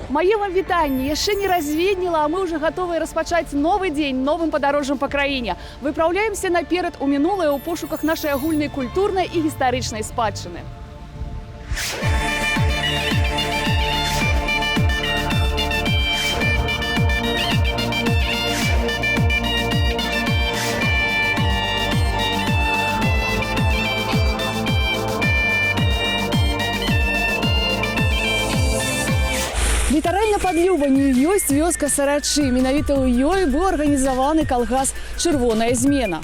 Мае вам вітанне, яшчэ не разведнела, а мы уже готовы распачаць новы дзень новым падарожжам па краіне. Выпраўляемся наперад у мінулае ў пошуках нашай агульнай культурнай і гістарычнай спадчыны. Літаральна пад Любанню ёсць вёска Сарачы. Менавіта ў ёй быў арганізаваны калгас «Чырвоная змена»,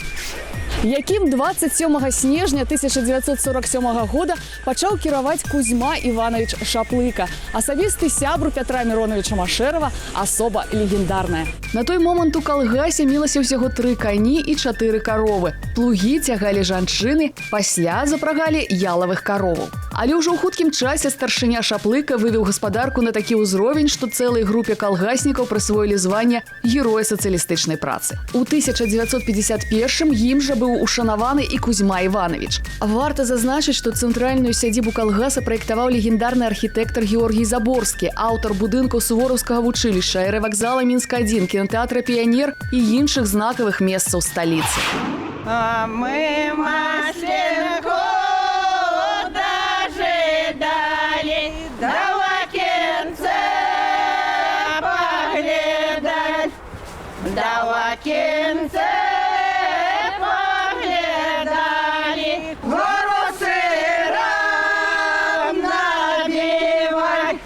якім 27 снежня 1947 года пачаў кіраваць Кузьма Іванович Шаплыка, асабісты сябру Пятра Мироновича Машэрава, асоба легендарная. На той момант у калгасе мелася ўсяго 3 кані і 4 каровы. Плугі цягалі жанчыны, пасля запрагалі ялавых кароваў. Але ўжо ў хуткім часе старшыня Шаплыка вывеў гаспадарку на такі ўзровень, што цэлай групе калгаснікаў прысвоілі званне Героя сацыялістычнай працы. У 1951 ім жа быў ушанаваны і Кузьма Іванович. Варта зазначыць, што цэнтральную сядзібу калгаса праектаваў легендарны архітэктар Георгій Заборскі, аўтар будынкаў Сувораўскага вучылішча, аэравакзала Мінск-1, кінотэатра «Піянер» і іншых знакавых месцаў сталіцы. А мы Масленко дожидали, до окенца поглядать, до окенца поглядали, гору сыром набивать.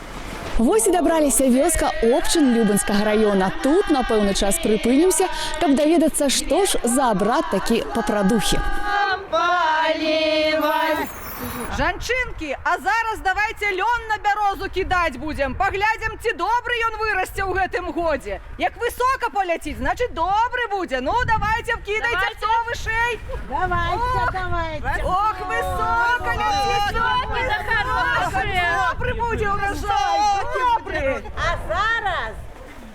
Вось і дабраліся вёска Обчын Любанскага раёна. Тут на пэўны час прыпынімся, каб даведацца, што ж за абрад такі па прадухі. Жанчынкі, а зараз давайте лён на бярозу кідаць будзем. Паглядзім, ці добры ён вырасце ў гэтым годзе. Як высока паляціць, значыць добры будзе. Ну, давайте вкідайце, хто вышэй. Давайте. Ох, высока ляціць. Добры будзе ўражай. Добры. А зараз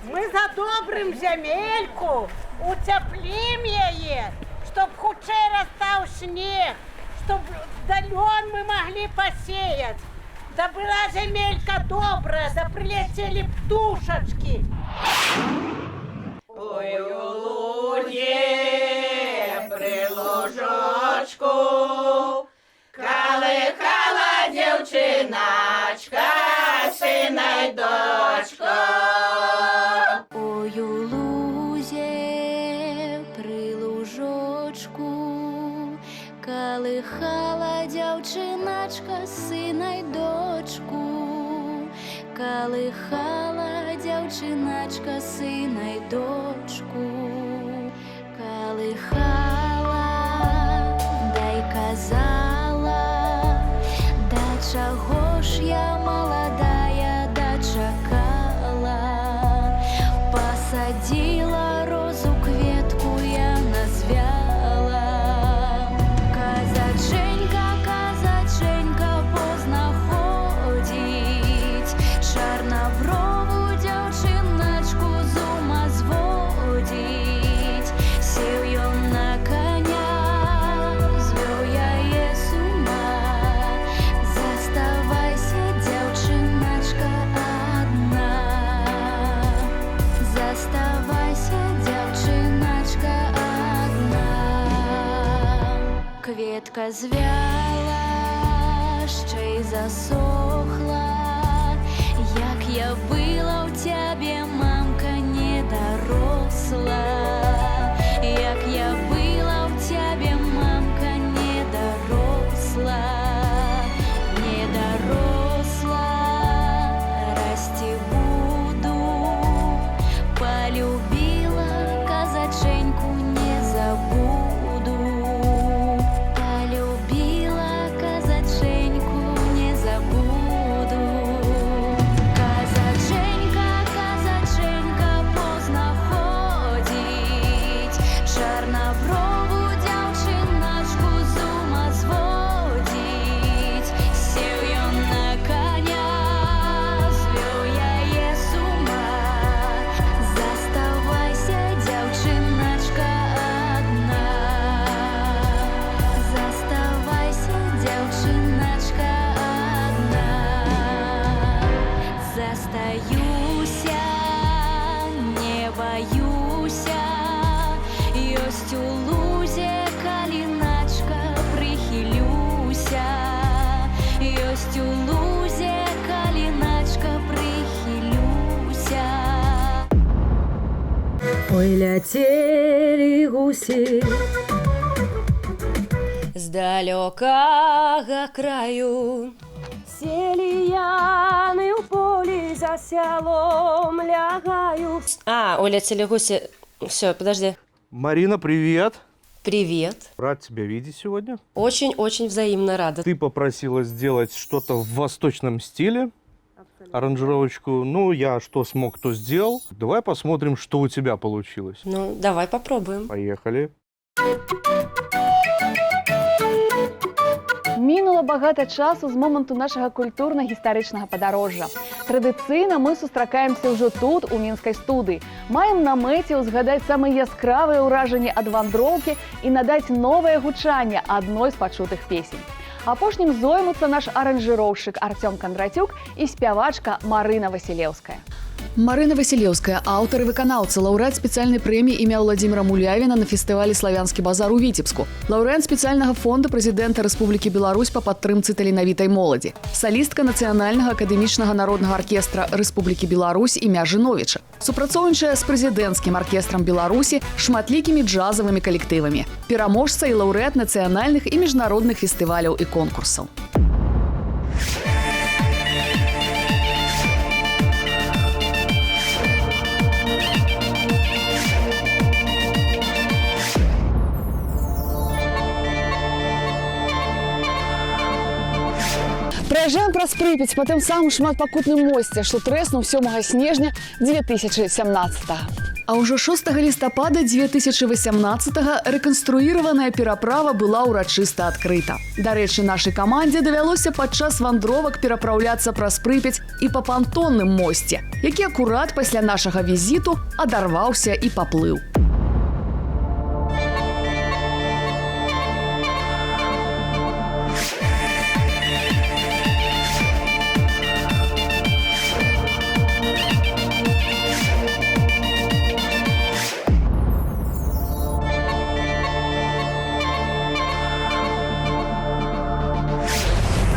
мы задобрым зямельку, уцяплім яе, чтоб хутчэй растаў снег, чтоб лён мы могли посеять. Да была земелька добрая, да прилетели птушечки. Ой, у лузе при лужочку колыхала девчиначка, сына и дочку. Ой, у лузе при лужочку колыхала дзяўчыначка сына і дочку. Колыхала дзяўчыначка сына і дочку. Колыхала, дай казала, да чаго ж я маладая дачакала. Посадила розу, кветку я назвяла. Казаченька, позна ходзіць, чарнаброву дзяўчыначку з ума зводзіць. Сеў ён на коня, звёў яе з ума. Заставайся, дзяўчыначка, адна. Заставайся, дзяўчыначка, адна. Кветка звяла, ще й засохла. Як я была у тебе, мамка, не доросла. Як я была у тебе, мамка, не доросла. Не доросла, расти буду. Полюбила казаченьку, не забуду. Полюбила казаченьку, не забуду. Ой, ляцелі гусі з далёкага краю. Селі яны ў полі за сялом лягаю. Ой, ляцелі гусі. Все, подожди. Марина, привет. Привет. Рад тебя видеть сегодня. Очень-очень взаимно рада. Ты попросила сделать что-то в восточном стиле. Аранжировочку. Ну, я что смог, то сделал. Давай посмотрим, что у тебя получилось. Ну, давай попробуем. Поехали. Мінула багата часу з моманту нашага культурна-гістарычнага падарожжа. Традыцыйна мы сустракаемся ўжо тут, у мінскай студыі. Маем на мэце ўзгадаць самыя яскравыя ўражанні ад вандроўкі і надаць новае гучанне адной з пачутых песень. Апошнім зоймуцца наш аранжыроўшчык Артём Кондратюк і спявачка Марына Васілеўская. Марына Васілеўская, аўтар і выканаўца, лаўрэат спецыяльнай прэміі імя Владзіміра Мулявіна на фестывалі «Славянскі базар» у Віцебску, лаўрэат спецыяльнага фонда прэзідэнта Рэспублікі Беларусь па падтрымцы таленавітай моладзі, салістка Нацыянальнага акадэмічнага народнага аркестра Рэспублікі Беларусь імя Жыновіча, супрацоўнічае з прэзідэнцкім аркестрам Беларусі, шматлікімі джазавымі калектывамі, пераможца і лаўрэат нацыянальных і міжнародных фестываляў і конкурсаў. Праязджаем праз Прыпяць па тым самым шматпакутным мосце, што трэснуў 7 снежня 2017. А ўжо 6 лістапада 2018 рэканструіраваная пераправа была ўрачыста адкрыта. Дарэчы, нашай камандзе давялося падчас вандровак перапраўляцца праз Прыпяць і па пантонным мосце, які акурат пасля нашага візіту адарваўся і паплыў.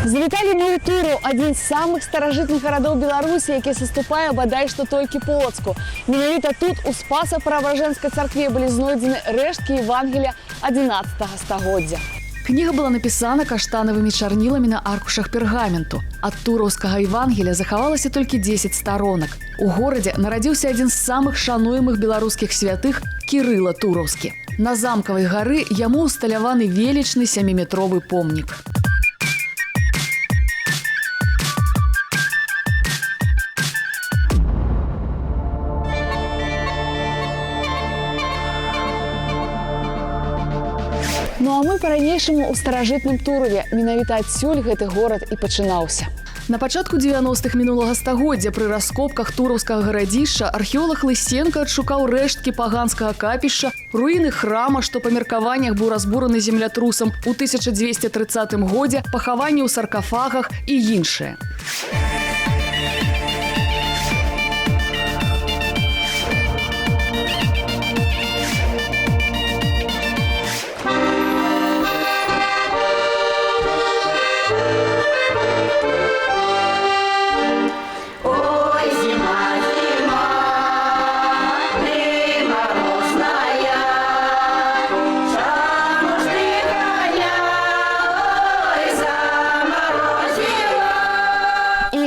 Завіталі мою туру адзін з самых старажытных гарадоў Беларусі, які саступае бадай што толькі Полацку. Менавіта тут у Спаса-Преображэнскай царкве былі знойдзены рэшткі Евангелія 11 стагоддзя. Кніга была напісана каштанавымі чарніламі на аркушах пергаменту. Ад тураўскага Евангелія захавалася толькі 10 старонак. У горадзе нарадзіўся адзін з самых шануемых беларускіх святых Кірыла Тураўскі. На замкавай гары яму ўсталяваны велічны 7-метровы помнік. Ну а мы па-ранейшаму ў старажытным Турове. Менавіта адсюль гэты горад і пачынаўся. На пачатку 90-х мінулага стагоддзя пры раскопках тураўскага гарадзішча археолог Лысенко адшукаў рэшткі паганскага капішча, руіны храма, што па меркаваннях быў разбураны землятрусам у 1230 годзе, пахаванні ў саркафагах і іншае.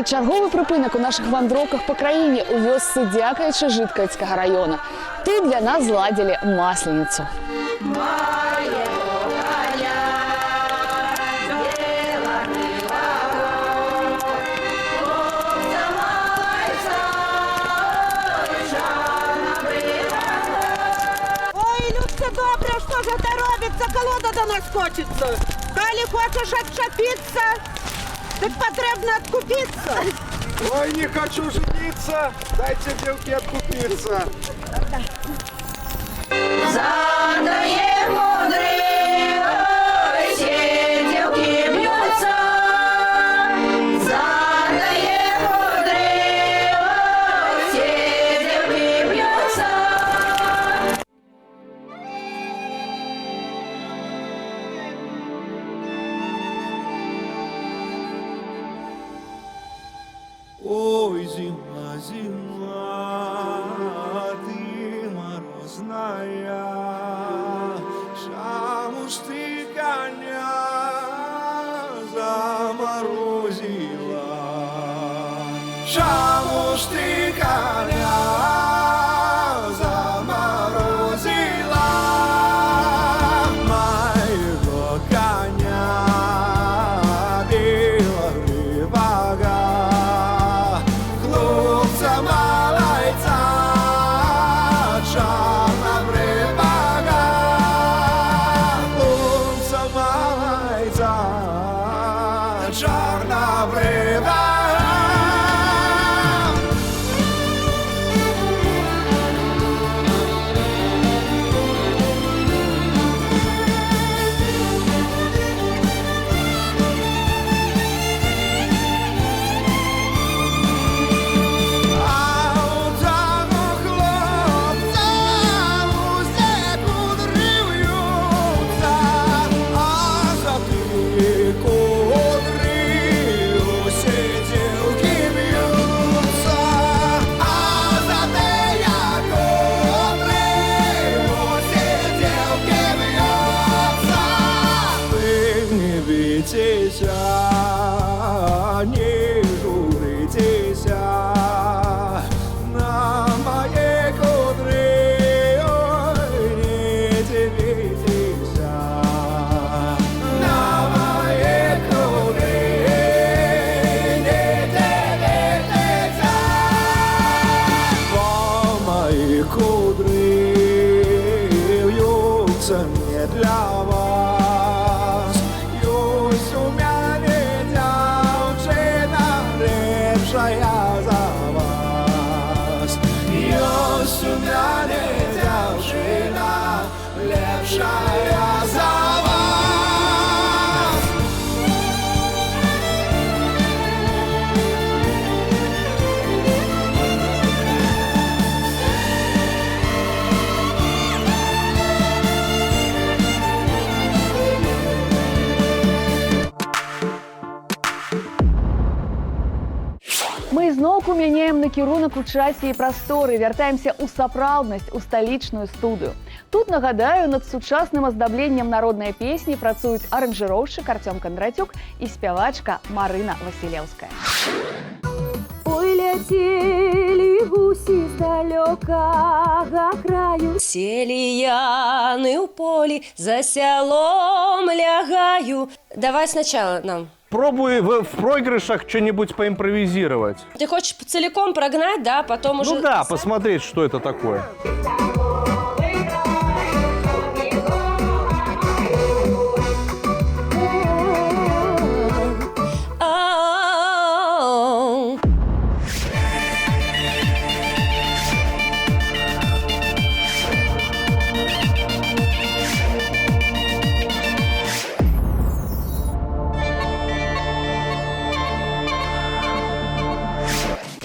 Чарговы прыпынак у нашых вандроўках па краіне у вёсцы Дзякавіча Жыткавіцкага раёна. Тут для нас зладзілі масленіцу. Ой, людка добра, что же это робится? Колода до нас хочется. Коли хочешь отчепиться, так потребно откупиться. Ой, не хочу жениться, дайте девке откупиться. Задає мудрий, ой, все девки бьются. Задає мудрий, ой, все девки бьются. Ой, зима, зима, ты мороз зная, чаму ж ты коня заморозила? Чаму ж ты коня заморозила? Моего коня белогривого, хлопца малайца, чорнобривого, хлопца малайца, чорнобривого. Не журитесь на моей кудре, ой, не дивитесь на моей кудре, не дивитесь по моей кудре, вьются не для вас. Есть у меня девчина лепшая за вас. Есть у меня девчина лепшая за вас. Мы зноўку мяняем накірунак у часе і прасторы, вяртаемся ў сапраўднасць, у сталічную студыю. Тут, нагадаю, над сучасным аздабленнем народнай песні працуюць аранжыроўшчык Артём Кондратюк і спявачка Марына Васілеўская. Ой, ляцелі гусі з далёкага краю. Сели яны ў полі, за сялом лягаю. Давай сначала нам. Пробуй в проигрышах что-нибудь поимпровизировать. Ты хочешь целиком прогнать, да, потом уже... Ну да, посмотреть, что это такое.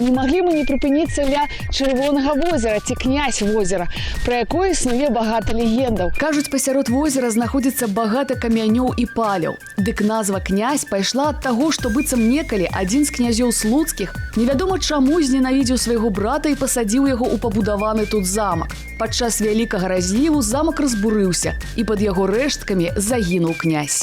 Не маглі мы не прыпыніцца ля чырвонага возера ці князь возера, пра якое існуе багата легендаў. Кажуць, пасярод возера знаходзіцца багата камянёў і паляў. Дык назва князь пайшла ад таго, што быццам некалі адзін з князёў слуцкіх невядома чаму зненавідзеў свайго брата і пасадзіў яго ў пабудаваны тут замак. Падчас вялікага разліву замак разбурыўся, і пад яго рэшткамі загінуў князь.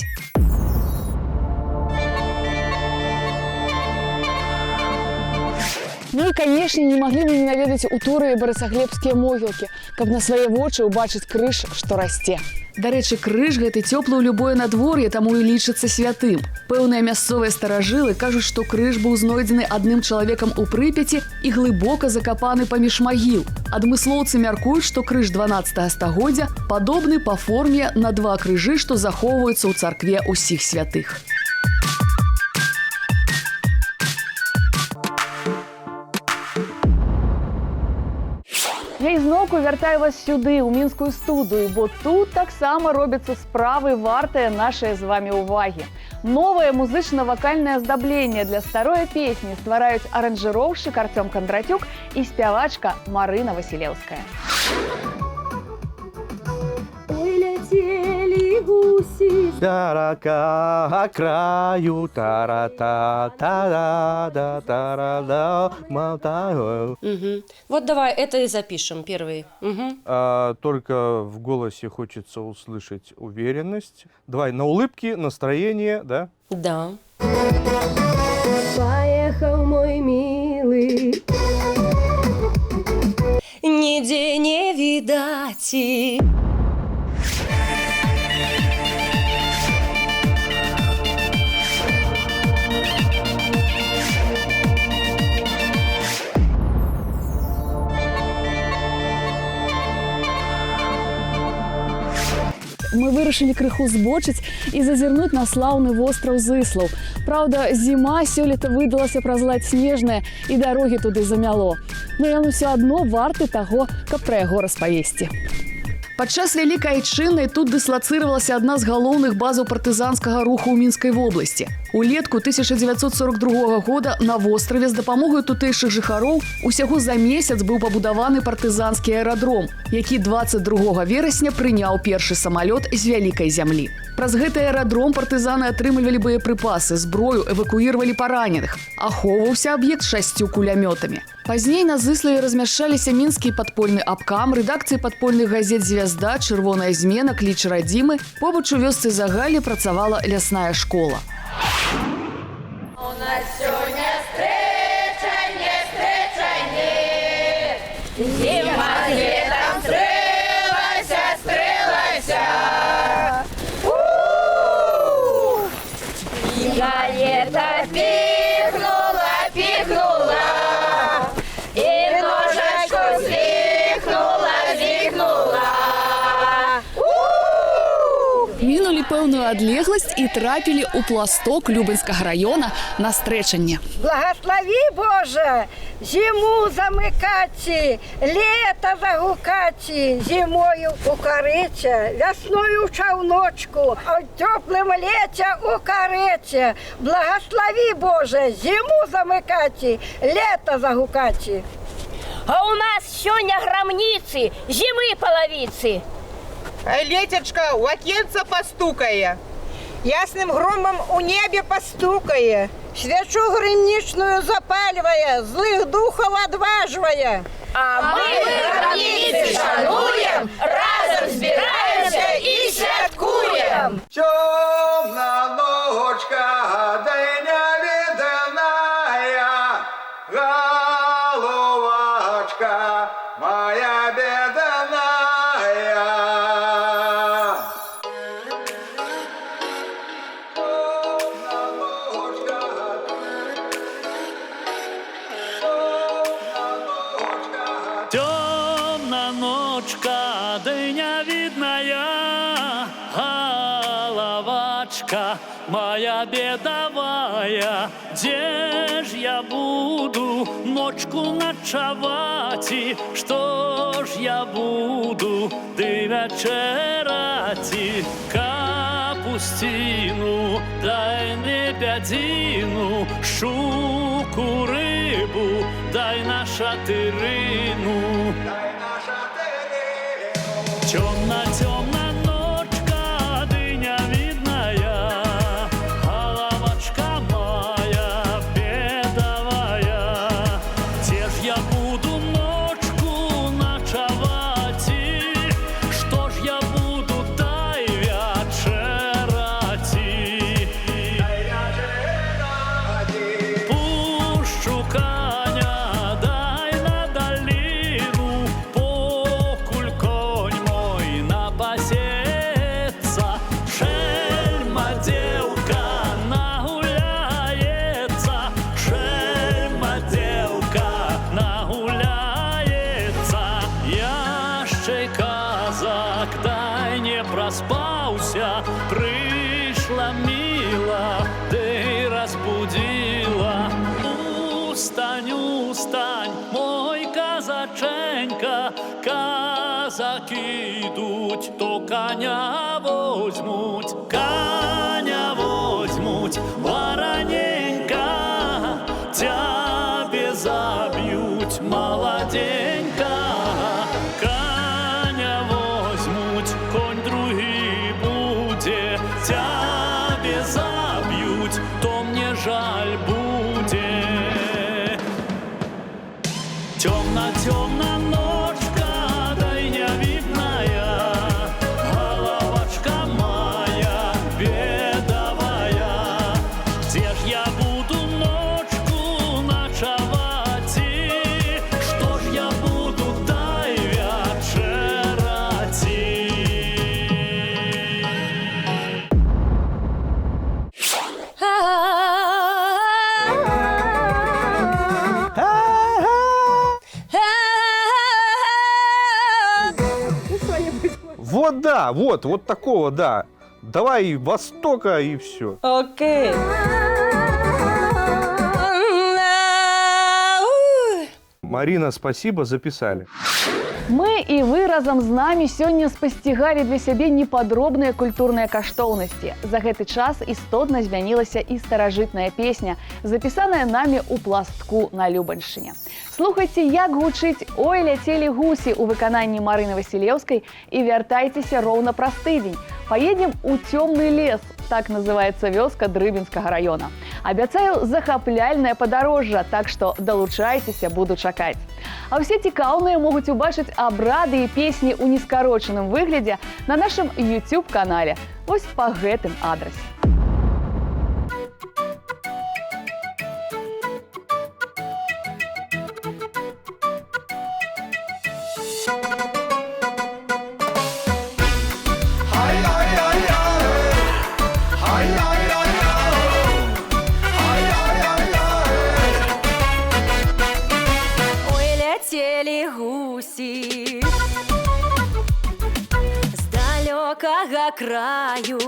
Ну і, канешне, не маглі мы не наведаць у Туры барысаглебскія могілкі, каб на свае вочы ўбачыць крыж, што расце. Дарэчы, крыж гэты цёплы ў любое надвор'е, таму і лічыцца святым. Пэўныя мясцовыя старажылы кажуць, што крыж быў знойдзены адным чалавекам у Прыпяці і глыбока закапаны паміж магіл. Адмыслоўцы мяркуюць, што крыж 12 стагоддзя падобны па форме на два крыжы, што захоўваюцца ў царкве ўсіх святых. Я ізноўку вяртаю вас сюды, ў мінскую студыю, бо тут таксама робяцца справы вартыя нашай з вамі ўвагі. Новае музычна-вакальнае аздабленне для старой песні ствараюць аранжыроўшчык Артём Кондратюк і спявачка Марына Васілеўская. Ой, ляцелі гусі. Тарака краю, тарата, тарада, тарада, мотаю. Мгм. Вот давай это и запишем первый. Мгм. Только в голосе хочется услышать уверенность. Давай на улыбки, настроение, да? Да. Поехав мой милый. Нигде не видать. Мы вырашылі крыху збочыць і зазірнуць на слаўны востраў Зыслаў. Праўда, зіма сёлета выдалася праз лад снежная і дарогі туды замяло. Но ён усё адно варты таго, каб пра яго распавесці. Падчас вялікай айчыннай тут дыслацыравалася адна з галоўных базаў партызанскага руху ў Мінскай вобласці. Улетку 1942 года на востраве з дапамогай тутэйшых жыхароў усяго за месяц быў пабудаваны партызанскі аэрадром, які 22 верасня прыняў першы самалёт з вялікай зямлі. Праз гэты аэрадром партызаны атрымлівалі боепрыпасы, зброю, эвакуіравалі параненых. Ахоўваўся аб'ект 6 кулямётамі. Пазней на Зыславе размяшчаліся мінскі падпольны абкам, рэдакцыі падпольных газет «Звязда», «Чырвоная змена», «Кліч радзімы». Побач у вёсцы Загалі працавала лясная школа. У нас сёння стрэча, не стрэча, не. Зіма з летам стрэлася, стрэлася. Я лето пихнула, пихнула. И ножачку звихнула, звихнула. Мінулі пэўную адлегласць і трапілі ў пласток Любэнскага раёна на стрэчанне. Благослови, Боже, зиму замыкати, лето загукати, зимою у корыте, весною в чаўночку, а в теплым лете у корыте. Благослови, Боже, зиму замыкати, лето загукати. А у нас сёння грамніцы, зимы половицы. Летечка у окенца постукае, ясным громом у небе постукае, свечу гремничную запаливая, злых духов отваживая. А мы грамніцы шануем, разом збираемся и святкуем. Темна ночка, дыня ледяная, головачка моя бедная. Темна ночка, дыня видная, головачка моя бедовая. Где ж я буду ночку ночевать, и что ж я буду ты вечерати? Капустину, дай лебедину, щуку, рыбу, дай на шатырину. Темна ночка, дыня видная, головачка моя бедовая. Где ж я буду ночку ночевать, и что ж я буду дай вечерати? Пущу коня, дай на долину, покуль конь мой напасется. Шельма девка нагуляется, шельма девка нагуляется. Яшчэй казак, дай не проспаўся, пришла мила, ты разбудила. Устань, устань, мой казаченька, казаки идут, то коня возьмуть, вороненька, тебе забьют, молоденька. Коня возьмуть, конь другий будет. Темна-темна ночка, дальневидная, головочка моя бедовая. Где ж я буду ночку ночевать? И что ж я буду дай вечерать? Вот да, вот такого, да. Давай Востока и все. Окей. Марина, спасибо, записали. Мы і вы разам з намі сёння спасцігалі для сябе непадробныя культурныя каштоўнасці. За гэты час істотна змянілася і старажытная песня, запісаная намі ў пластку на Любаншчыне. Слухайце, як гучыць «Ой, ляцелі гусі» у выкананні Марыны Васілеўскай і вяртайцеся роўна праз тыдзень. Поедем у цёмны лес, так называется вёска Дрыбінскага района. Абяцаю захапляльнае падарожжа, так што далучайцеся, буду чакаць. А ўсе цікаўныя могуць убачыць абрады і песні ў нескарочаным выглядзе на нашым YouTube-канале. Вось па гэтым адрасе. Ой, ляцелі гусі з далёкага краю.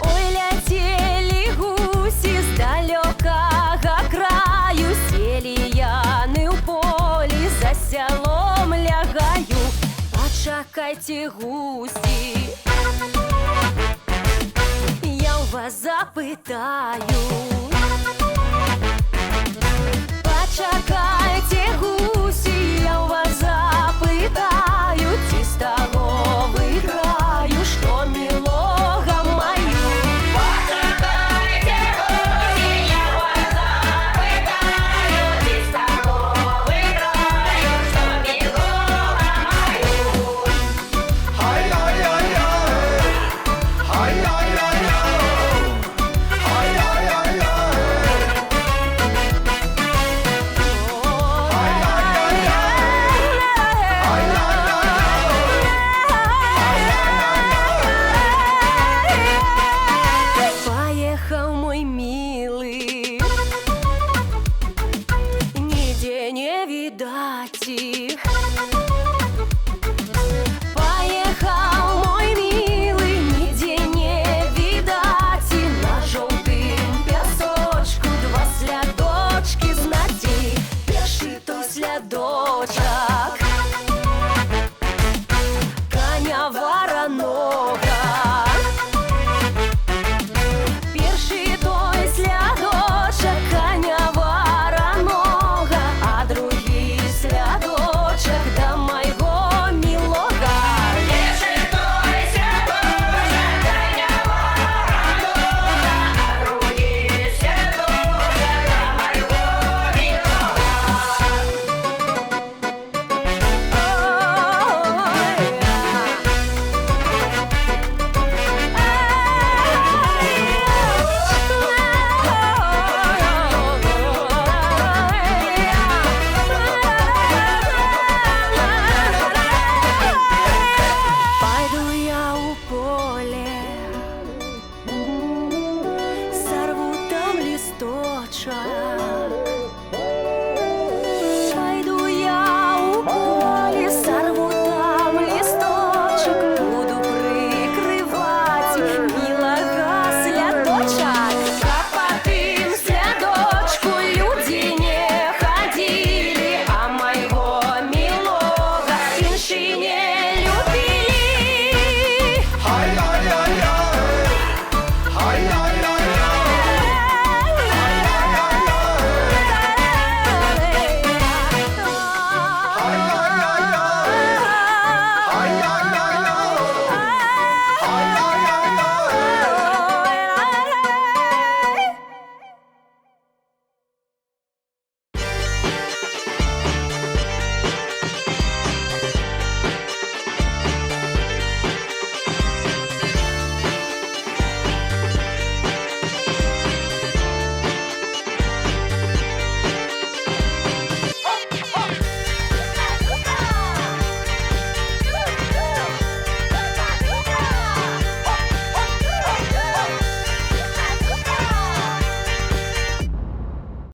Ой, ляцелі гусі з далёкага краю. Селі яны ў полі, за сялом лягаю. Пачакайце, гусі, я ў вас запытаю. Пачакайце, гусі, я ў вас запытаю, ці з таго выйграю, што мілога маю. Пачакайце, гусі, я ў вас запытаю, ці з таго выйграю, што мілога маю. Поехал мой милый, нигде не видать их. Поехал мой милый, нигде не видать. И на жовтым пясочку два слядочки знайти. Перший той слядочок коня вороного. Перший той слядочок коня вороного, а другий слядочок до майго милога. Перший той слядочок коня вороного, а другий слядочок до майго милога. Пойду я у поле, сорву там листочек,